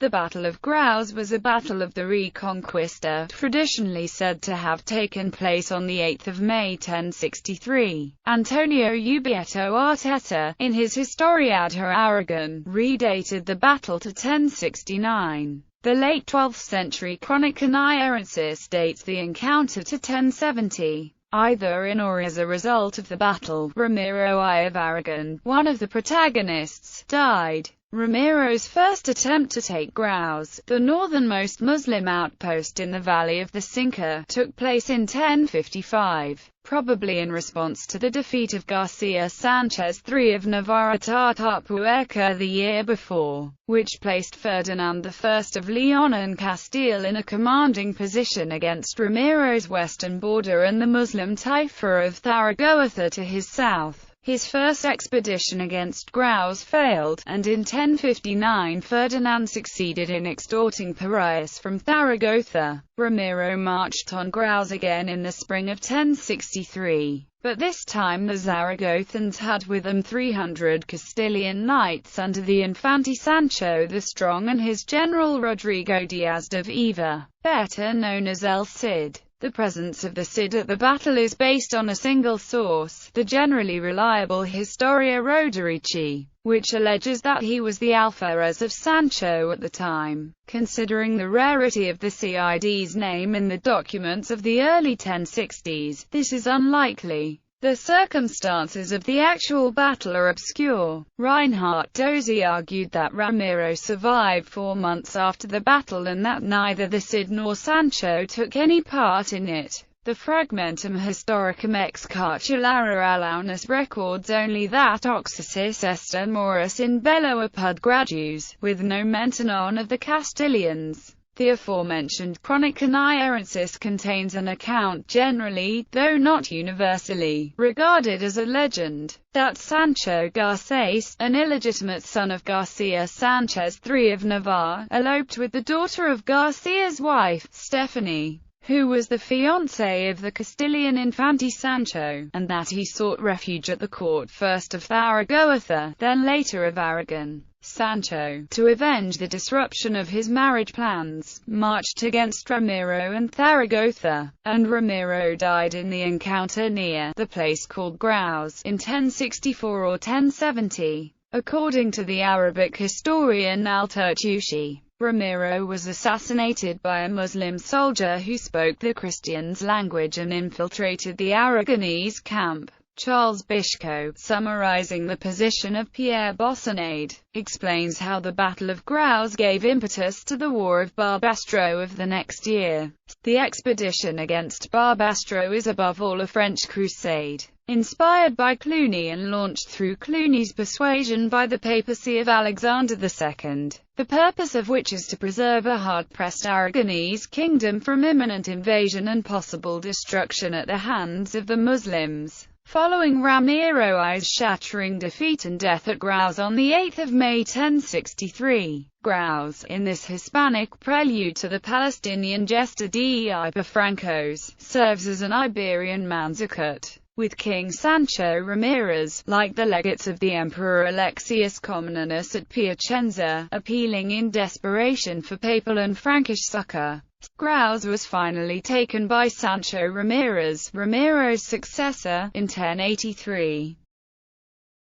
The Battle of Graus was a battle of the Reconquista, traditionally said to have taken place on 8 May 1063. Antonio Ubieto Arteta, in his Historia de Aragón, redated the battle to 1069. The late 12th century Chronicle Niarensis dates the encounter to 1070. Either in or as a result of the battle, Ramiro I of Aragon, one of the protagonists, died. Ramiro's first attempt to take Graus, the northernmost Muslim outpost in the valley of the Cinca, took place in 1055, probably in response to the defeat of Garcia Sanchez III of Navarre at Atapuerca the year before, which placed Ferdinand I of Leon and Castile in a commanding position against Ramiro's western border and the Muslim Taifa of Zaragoza to his south. His first expedition against Graus failed, and in 1059 Ferdinand succeeded in extorting Piraeus from Zaragoza. Ramiro marched on Graus again in the spring of 1063, but this time the Zaragozans had with them 300 Castilian knights under the Infante Sancho the Strong and his general Rodrigo Diaz de Viva, better known as El Cid. The presence of the Cid at the battle is based on a single source, the generally reliable Historia Roderici, which alleges that he was the alferez of Sancho at the time. Considering the rarity of the Cid's name in the documents of the early 1060s, this is unlikely. The circumstances of the actual battle are obscure. Reinhard Dozy argued that Ramiro survived 4 months after the battle and that neither the Cid nor Sancho took any part in it. The Fragmentum Historicum ex Cartulara Alaunus records only that Oxasis est morus in bello apud Gradus, with no mention of the Castilians. The aforementioned Chronicle Niarensis contains an account generally, though not universally, regarded as a legend, that Sancho Garces, an illegitimate son of Garcia Sanchez III of Navarre, eloped with the daughter of Garcia's wife, Stephanie, who was the fiancée of the Castilian Infante Sancho, and that he sought refuge at the court first of Zaragoza, then later of Aragon. Sancho, to avenge the disruption of his marriage plans, marched against Ramiro and Zaragoza, and Ramiro died in the encounter near the place called Graus in 1064 or 1070. According to the Arabic historian Al-Turtushi, Ramiro was assassinated by a Muslim soldier who spoke the Christians' language and infiltrated the Aragonese camp. Charles Bishko, summarizing the position of Pierre Bossonade, explains how the Battle of Graus gave impetus to the War of Barbastro of the next year. The expedition against Barbastro is above all a French crusade, inspired by Cluny and launched through Cluny's persuasion by the papacy of Alexander II, the purpose of which is to preserve a hard-pressed Aragonese kingdom from imminent invasion and possible destruction at the hands of the Muslims. Following Ramiro I's shattering defeat and death at Graus on 8 May 1063, Graus, in this Hispanic prelude to the Palestinian Gesta de Iberfrancos, serves as an Iberian Manzikert, with King Sancho Ramirez, like the legates of the Emperor Alexius Comnenus at Piacenza, appealing in desperation for papal and Frankish succor. Graus was finally taken by Sancho Ramirez, Ramiro's successor, in 1083.